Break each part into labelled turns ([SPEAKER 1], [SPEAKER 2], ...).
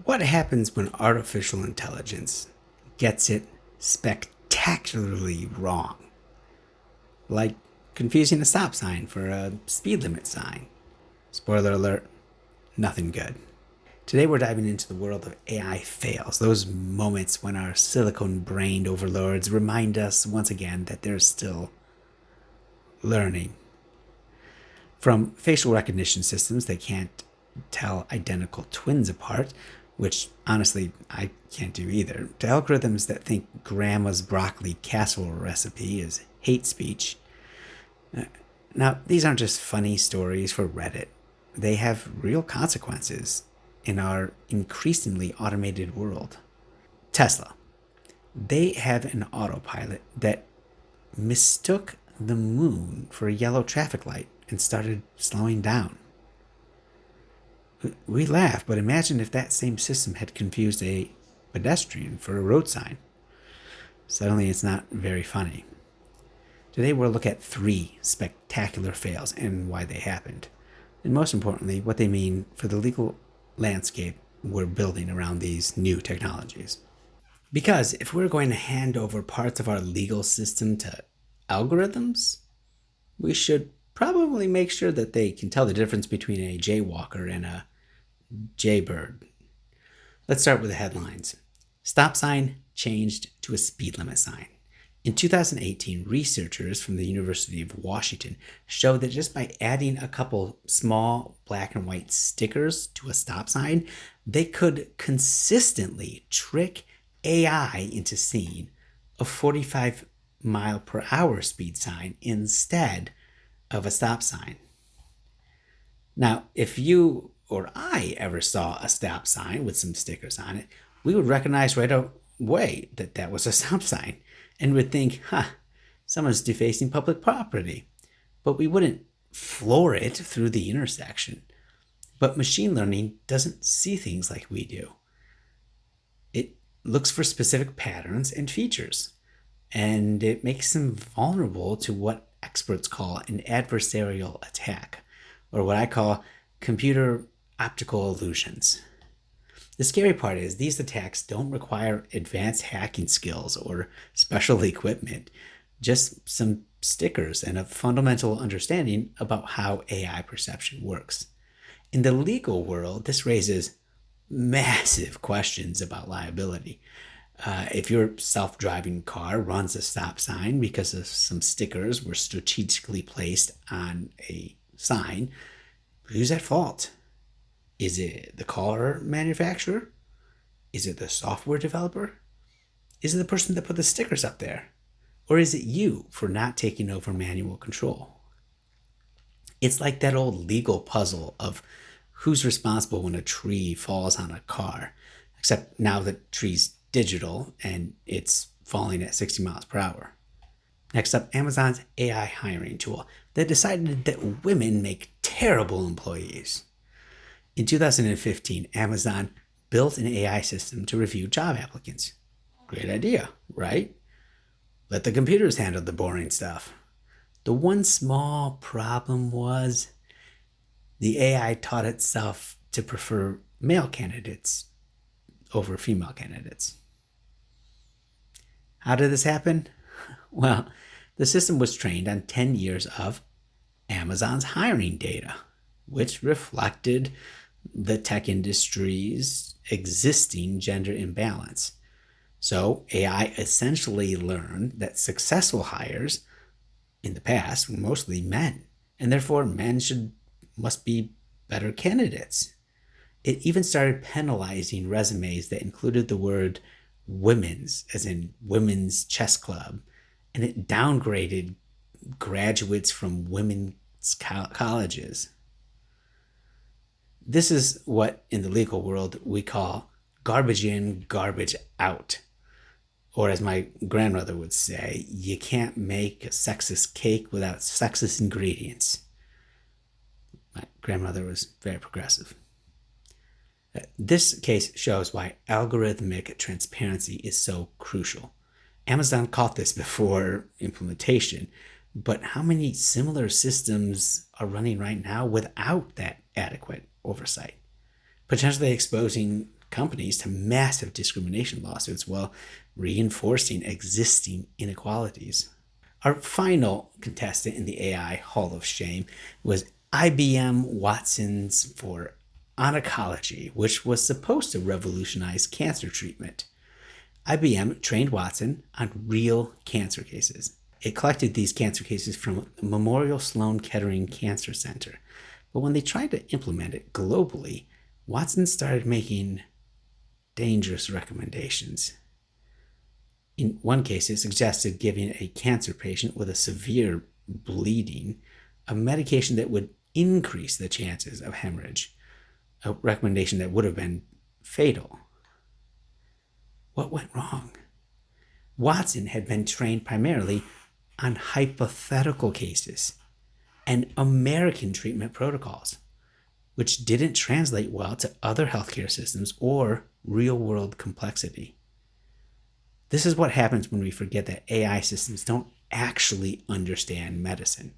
[SPEAKER 1] What happens when artificial intelligence gets it spectacularly wrong? Like confusing a stop sign for a speed limit sign. Spoiler alert, nothing good. Today we're diving into the world of AI fails, those moments when our silicone brained overlords remind us once again that they're still learning. From facial recognition systems that can't tell identical twins apart, which honestly I can't do either, to algorithms that think grandma's broccoli casserole recipe is hate speech. Now, these aren't just funny stories for Reddit, they have real consequences in our increasingly automated world. Tesla. They have an autopilot that mistook the moon for a yellow traffic light and started slowing down. We laugh, but imagine if that same system had confused a pedestrian for a road sign. Suddenly, it's not very funny. Today, we'll look at 3 spectacular fails and why they happened, and most importantly, what they mean for the legal landscape we're building around these new technologies. Because if we're going to hand over parts of our legal system to algorithms, we should probably make sure that they can tell the difference between a jaywalker and a jaybird. Let's start with the headlines. Stop sign changed to a speed limit sign. In 2018, researchers from the University of Washington showed that just by adding a couple small black and white stickers to a stop sign, they could consistently trick AI into seeing a 45-mile-per-hour speed sign instead of a stop sign. Now, if you or I ever saw a stop sign with some stickers on it, we would recognize right away that that was a stop sign and would think, someone's defacing public property. But we wouldn't floor it through the intersection. But machine learning doesn't see things like we do. It looks for specific patterns and features, and it makes them vulnerable to what experts call an adversarial attack, or what I call computer optical illusions. The scary part is these attacks don't require advanced hacking skills or special equipment, just some stickers and a fundamental understanding about how AI perception works. In the legal world, this raises massive questions about liability. If your self-driving car runs a stop sign because of some stickers were strategically placed on a sign, who's at fault? Is it the car manufacturer? Is it the software developer? Is it the person that put the stickers up there? Or is it you for not taking over manual control? It's like that old legal puzzle of who's responsible when a tree falls on a car, except now the tree's digital and it's falling at 60 miles per hour. Next up, Amazon's AI hiring tool that decided that women make terrible employees. In 2015, Amazon built an AI system to review job applicants. Great idea, right? Let the computers handle the boring stuff. The one small problem was the AI taught itself to prefer male candidates over female candidates. How did this happen? Well, the system was trained on 10 years of Amazon's hiring data, which reflected the tech industry's existing gender imbalance. So AI essentially learned that successful hires in the past were mostly men, and therefore men must be better candidates. It even started penalizing resumes that included the word women's, as in women's chess club, and it downgraded graduates from women's colleges. This is what in the legal world we call garbage in, garbage out. Or as my grandmother would say, you can't make a sexist cake without sexist ingredients. My grandmother was very progressive. This case shows why algorithmic transparency is so crucial. Amazon caught this before implementation, but how many similar systems are running right now without that adequate oversight, potentially exposing companies to massive discrimination lawsuits while reinforcing existing inequalities. Our final contestant in the AI Hall of Shame was IBM Watson's for oncology, which was supposed to revolutionize cancer treatment. IBM trained Watson on real cancer cases. It collected these cancer cases from Memorial Sloan Kettering Cancer Center. But when they tried to implement it globally, Watson started making dangerous recommendations. In one case, it suggested giving a cancer patient with a severe bleeding a medication that would increase the chances of hemorrhage, a recommendation that would have been fatal. What went wrong? Watson had been trained primarily on hypothetical cases and American treatment protocols, which didn't translate well to other healthcare systems or real-world complexity. This is what happens when we forget that AI systems don't actually understand medicine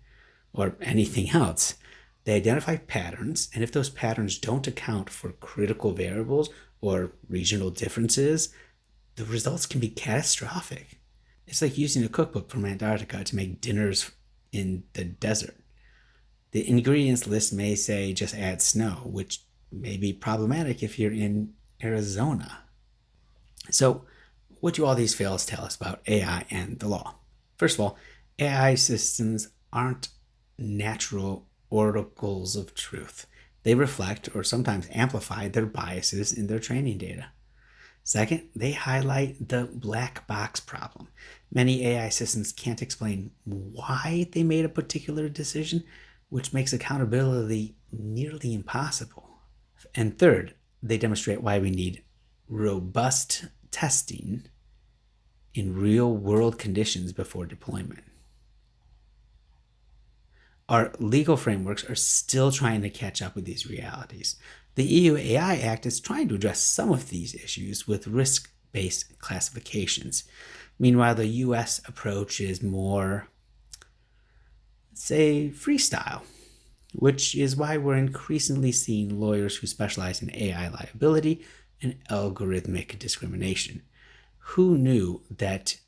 [SPEAKER 1] or anything else. They identify patterns, and if those patterns don't account for critical variables or regional differences, the results can be catastrophic. It's like using a cookbook from Antarctica to make dinners in the desert. The ingredients list may say just add snow, which may be problematic if you're in Arizona. So, what do all these fails tell us about AI and the law? First of all, AI systems aren't natural oracles of truth. They reflect or sometimes amplify their biases in their training data. Second, they highlight the black box problem. Many AI systems can't explain why they made a particular decision, which makes accountability nearly impossible. And third, they demonstrate why we need robust testing in real-world conditions before deployment. Our legal frameworks are still trying to catch up with these realities. The EU AI Act is trying to address some of these issues with risk-based classifications. Meanwhile, the US approach is more, say, freestyle, which is why we're increasingly seeing lawyers who specialize in AI liability and algorithmic discrimination. Who knew that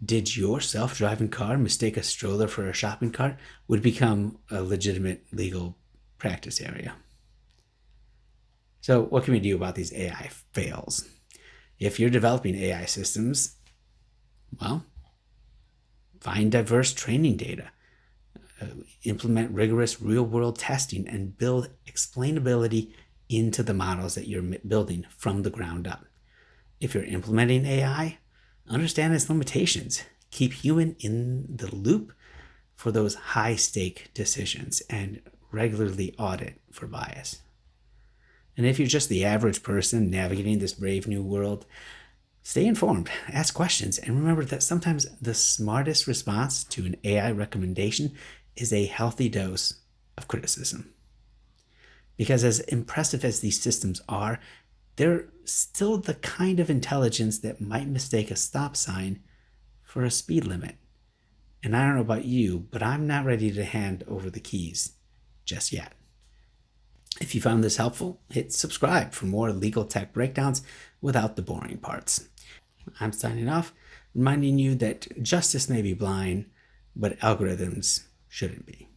[SPEAKER 1] did your self-driving car mistake a stroller for a shopping cart would become a legitimate legal practice area? So what can we do about these AI fails? If you're developing AI systems, well, find diverse training data, implement rigorous real-world testing, and build explainability into the models that you're building from the ground up. If you're implementing AI, understand its limitations. Keep human in the loop for those high-stake decisions and regularly audit for bias. And if you're just the average person navigating this brave new world, stay informed, ask questions, and remember that sometimes the smartest response to an AI recommendation is a healthy dose of criticism. Because as impressive as these systems are, they're still the kind of intelligence that might mistake a stop sign for a speed limit. And I don't know about you, but I'm not ready to hand over the keys just yet. If you found this helpful, hit subscribe for more legal tech breakdowns without the boring parts. I'm signing off, reminding you that justice may be blind, but algorithms shouldn't be.